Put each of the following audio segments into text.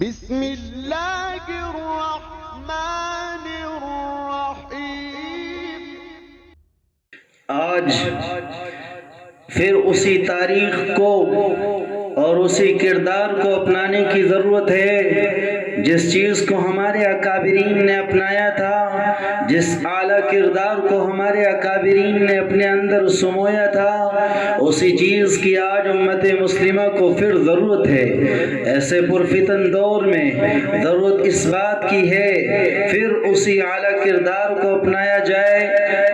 بسم اللہ الرحمن الرحیم۔ آج پھر اسی تاریخ کو اور اسی کردار کو اپنانے کی ضرورت ہے جس چیز کو ہمارے اکابرین نے اپنایا تھا، جس اعلیٰ کردار کو ہمارے اکابرین نے اپنے اندر سمویا تھا، اسی چیز کی آج امت مسلمہ کو پھر ضرورت ہے۔ ایسے پرفتن دور میں ضرورت اس بات کی ہے پھر اسی اعلیٰ کردار کو اپنایا جائے،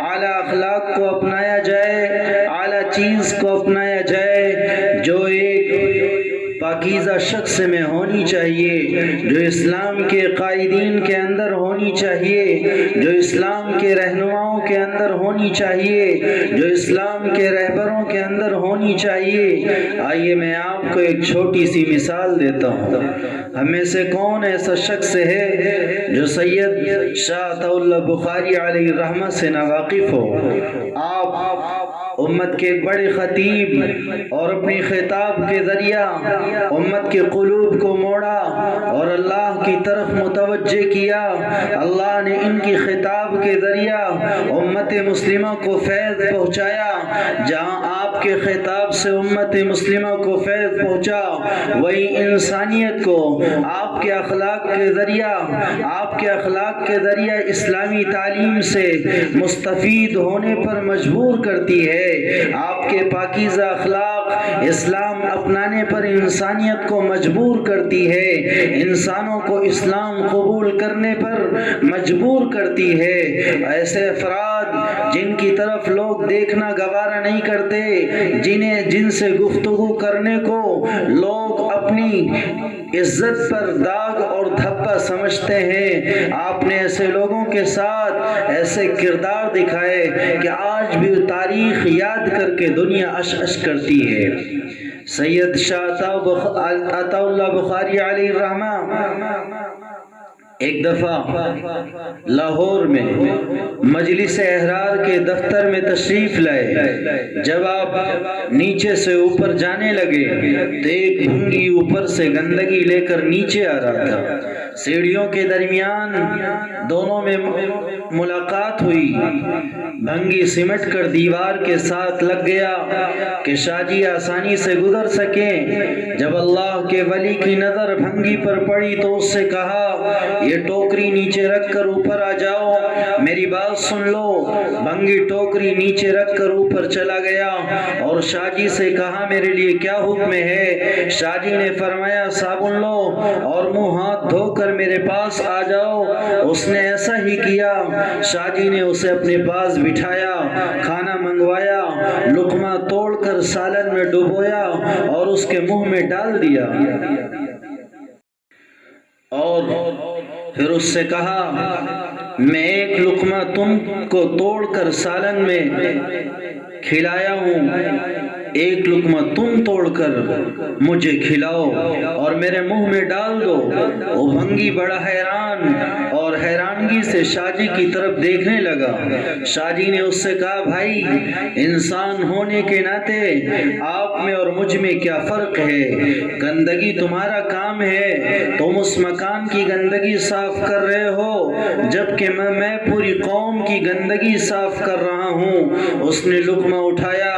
اعلیٰ اخلاق کو اپنایا جائے، اعلیٰ چیز کو اپنایا جائے جو ایک پاکیزہ شخص میں ہونی چاہیے، جو اسلام کے قائدین کے اندر ہونی چاہیے، جو اسلام کے رہنماؤں کے اندر ہونی چاہیے، جو اسلام کے رہبروں کے اندر ہونی چاہیے۔ آئیے میں آپ کو ایک چھوٹی سی مثال دیتا ہوں۔ ہم میں سے کون ایسا شخص ہے جو سید شاہ عطا اللہ بخاری علیہ الرحمہ سے ناواقف ہو؟ آپ امت کے ایک بڑے خطیب اور اپنی خطاب کے ذریعہ امت کے قلوب کو موڑا اور اللہ کی طرف متوجہ کیا۔ اللہ نے ان کی خطاب کے ذریعہ امت مسلمہ کو فیض پہنچایا۔ جہاں آپ کے خطاب سے امت مسلمہ کو فیض پہنچا، وہی انسانیت کو آپ کے اخلاق کے ذریعہ اسلامی تعلیم سے مستفید ہونے پر مجبور کرتی ہے۔ آپ کے پاکیزہ اخلاق اسلام اپنانے پر انسانیت کو مجبور کرتی ہے، انسانوں کو اسلام قبول کرنے پر مجبور کرتی ہے۔ ایسے افراد جن کی طرف لوگ دیکھنا گوارا نہیں کرتے، جن سے گفتگو کرنے کو لوگ اپنی عزت پر داغ اور دھبا سمجھتے ہیں، آپ نے ایسے لوگوں کے ساتھ ایسے کردار دکھائے کہ آج بھی تاریخ یاد کر کے دنیا اش اش کرتی ہے۔ سید شاہ عطا اللہ بخاری علیہ الرحمہ ایک دفعہ لاہور میں مجلس احرار کے دفتر میں تشریف لائے۔ جب آپ نیچے سے اوپر جانے لگے تو ایک بھنگی اوپر سے گندگی لے کر نیچے آ رہا تھا۔ سیڑھیوں کے درمیان دونوں میں ملاقات ہوئی، بھنگی سمٹ کر دیوار کے ساتھ لگ گیا کہ شاہ جی آسانی سے گزر سکیں۔ جب اللہ کے ولی کی نظر بھنگی پر پڑی تو اس سے کہا، یہ ٹوکری نیچے رکھ کر اوپر آ جاؤ، میری بات سن لو۔ بھنگی ٹوکری نیچے رکھ کر اوپر چلا گیا اور شاہ جی سے کہا، میرے لیے کیا حکم ہے؟ شاہ جی نے فرمایا، صابن لو اور منہ ہاتھ دھو کر میرے پاس آ جاؤ۔ اس نے ایسا ہی کیا۔ شاہ جی نے اسے اپنے پاس بٹھایا، کھانا منگوایا، لقمہ توڑ کر سالن میں ڈبویا اور اس کے منہ میں ڈال دیا اور پھر اس سے کہا، میں ایک لقمہ تم کو توڑ کر سالن میں کھلایا ہوں، ایک لقمہ تم توڑ کر مجھے کھلاؤ اور میرے منہ میں ڈال دو۔ وہ بھنگی بڑا حیران اور حیرانگی سے شاہ جی کی طرف دیکھنے لگا۔ شاہ جی نے اس سے کہا، بھائی انسان ہونے کے ناطے آپ میں اور مجھ میں کیا فرق ہے؟ گندگی تمہارا کام ہے، تم اس مکان کی گندگی صاف کر رہے ہو جبکہ میں پوری قوم کی گندگی صاف کر رہا ہوں۔ اس نے لقمہ اٹھایا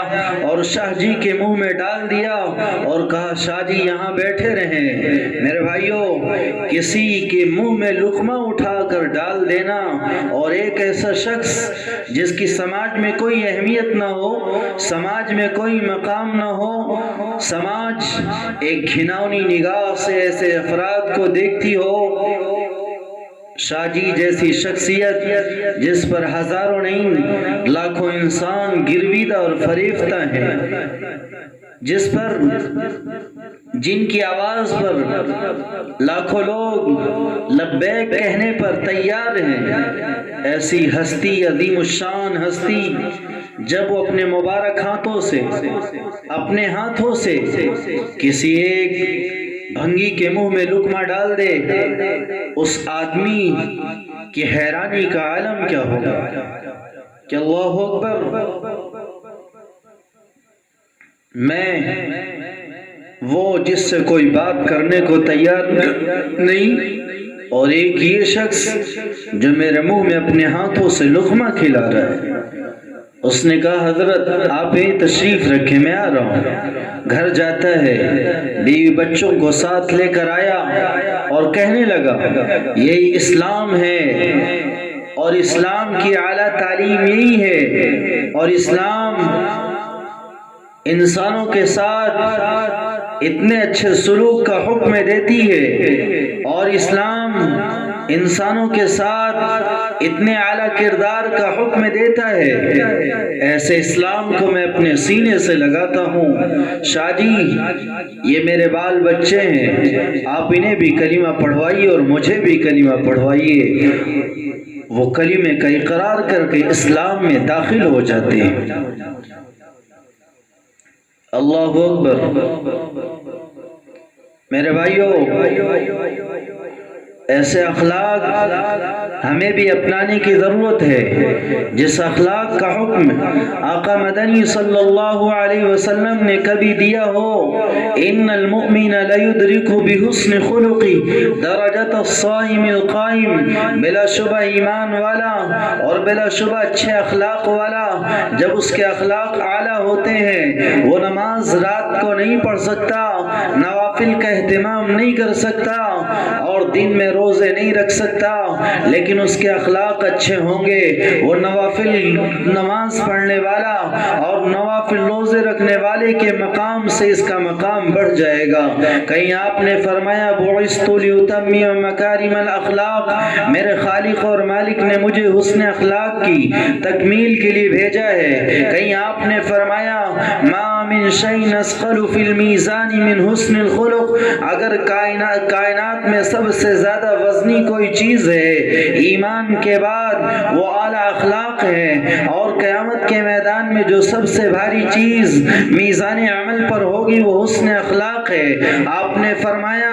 اور شاہ جی کے منہ میں ڈال دیا اور کہا، شاہ جی یہاں بیٹھے رہیں۔ میرے بھائیوں، کسی کے منہ میں لقمہ اٹھا کر ڈال دینا اور ایک ایسا شخص جس کی سماج میں کوئی اہمیت نہ ہو، سماج میں کوئی مقام نہ ہو، سماج ایک گھناؤنی نگاہ سے ایسے افراد کو دیکھتی ہو۔ شاہ جی جیسی شخصیت جس پر ہزاروں نہیں لاکھوں انسان گرویدہ اور فریفتہ ہیں، جن کی آواز پر لاکھوں لوگ لبیک کہنے پر تیار ہیں، ایسی ہستی، عظیم الشان ہستی، جب وہ اپنے مبارک اپنے ہاتھوں سے کسی ایک بھنگی کے منہ میں لقمہ ڈال دے، اس آدمی کی حیرانی کا عالم کیا ہوگا کہ اللہ اکبر۔ میں وہ جس سے کوئی بات کرنے کو تیار نہیں، اور ایک یہ شخص جو میرے منہ میں اپنے ہاتھوں سے لقمہ کھلا رہا ہے۔ اس نے کہا حضرت آپ ہی تشریف رکھیں، میں آ رہا ہوں۔ گھر جاتا ہے، بیوی بچوں کو ساتھ لے کر آیا اور کہنے لگا یہی اسلام ہے، اور اسلام کی اعلیٰ تعلیم یہی ہے، اور اسلام انسانوں کے ساتھ اتنے اچھے سلوک کا حکم دیتی ہے، اور اسلام انسانوں کے ساتھ اتنے اعلیٰ کردار کا حکم دیتا ہے۔ ایسے اسلام کو میں اپنے سینے سے لگاتا ہوں۔ شاہ جی یہ میرے بال بچے ہیں، آپ انہیں بھی کلمہ پڑھوائیے اور مجھے بھی کلمہ پڑھوائیے۔ وہ کلمے کا اقرار کر کے اسلام میں داخل ہو جاتے ہیں۔ اللہ اکبر۔ میرے بھائیوں، ایسے اخلاق ہمیں بھی اپنانے کی ضرورت ہے جس اخلاق کا حکم آقا مدنی صلی اللہ علیہ وسلم نے کبھی دیا ہو۔ ان المؤمن لیدرک بحسن خلقی درجۃ الصائم القائم، بلا شبہ ایمان والا اور بلا شبہ اچھے اخلاق والا جب اس کے اخلاق اعلیٰ ہوتے ہیں، وہ نماز رات کو نہیں پڑھ سکتا، نوافل کا اہتمام نہیں کر سکتا، اور دن میں روزے نہیں رکھ سکتا، لیکن اس کے اخلاق اچھے ہوں گے، وہ نوافل نماز پڑھنے والا اور نوافل روزے رکھنے والے کے مقام سے اس کا مقام بڑھ جائے گا۔ کہیں آپ نے فرمایا بعثت لأتمم مکارم الاخلاق، میرے خالق اور مالک نے مجھے حسن اخلاق کی تکمیل کے لیے بھیجا ہے۔ کہیں آپ نے فرمایا ما من شیء اثقل فی المیزان من حسن الخلق، اگر کائنات میں سب سے زیادہ وزنی کوئی چیز ہے ایمان کے بعد وہ اعلیٰ اخلاق ہے، اور قیامت کے میدان میں جو سب سے بھاری چیز میزان عمل پر ہوگی وہ حسن اخلاق ہے۔ آپ نے فرمایا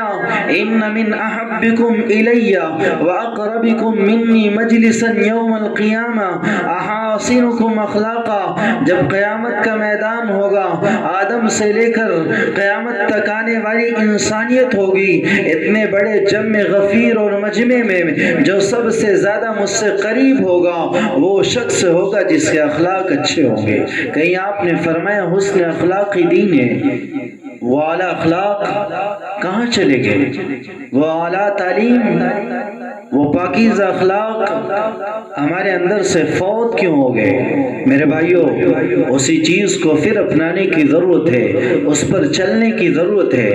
ان من احبکم الی واقربکم منی مجلسا یوم القیامہ احاسنکم اخلاقا، جب قیامت کا میدان ہوگا، آدم سے لے کر قیامت تک آنے والی انسانیت ہوگی، اتنے بڑے جمع غفیر اور مجمع میں جو سب سے زیادہ مجھ سے قریب ہوگا وہ شخص ہوگا جس کے اخلاق اچھے ہوں گے۔ کہیں آپ نے فرمایا حسن اخلاقی دین ہے، وہ اعلیٰ اخلاق کہاں چلے گئے؟ وہ اعلیٰ تعلیم، وہ پاکیزہ اخلاق ہمارے اندر سے فوت کیوں ہو گئے؟ میرے بھائیوں، اسی چیز کو پھر اپنانے کی ضرورت ہے، اس پر چلنے کی ضرورت ہے۔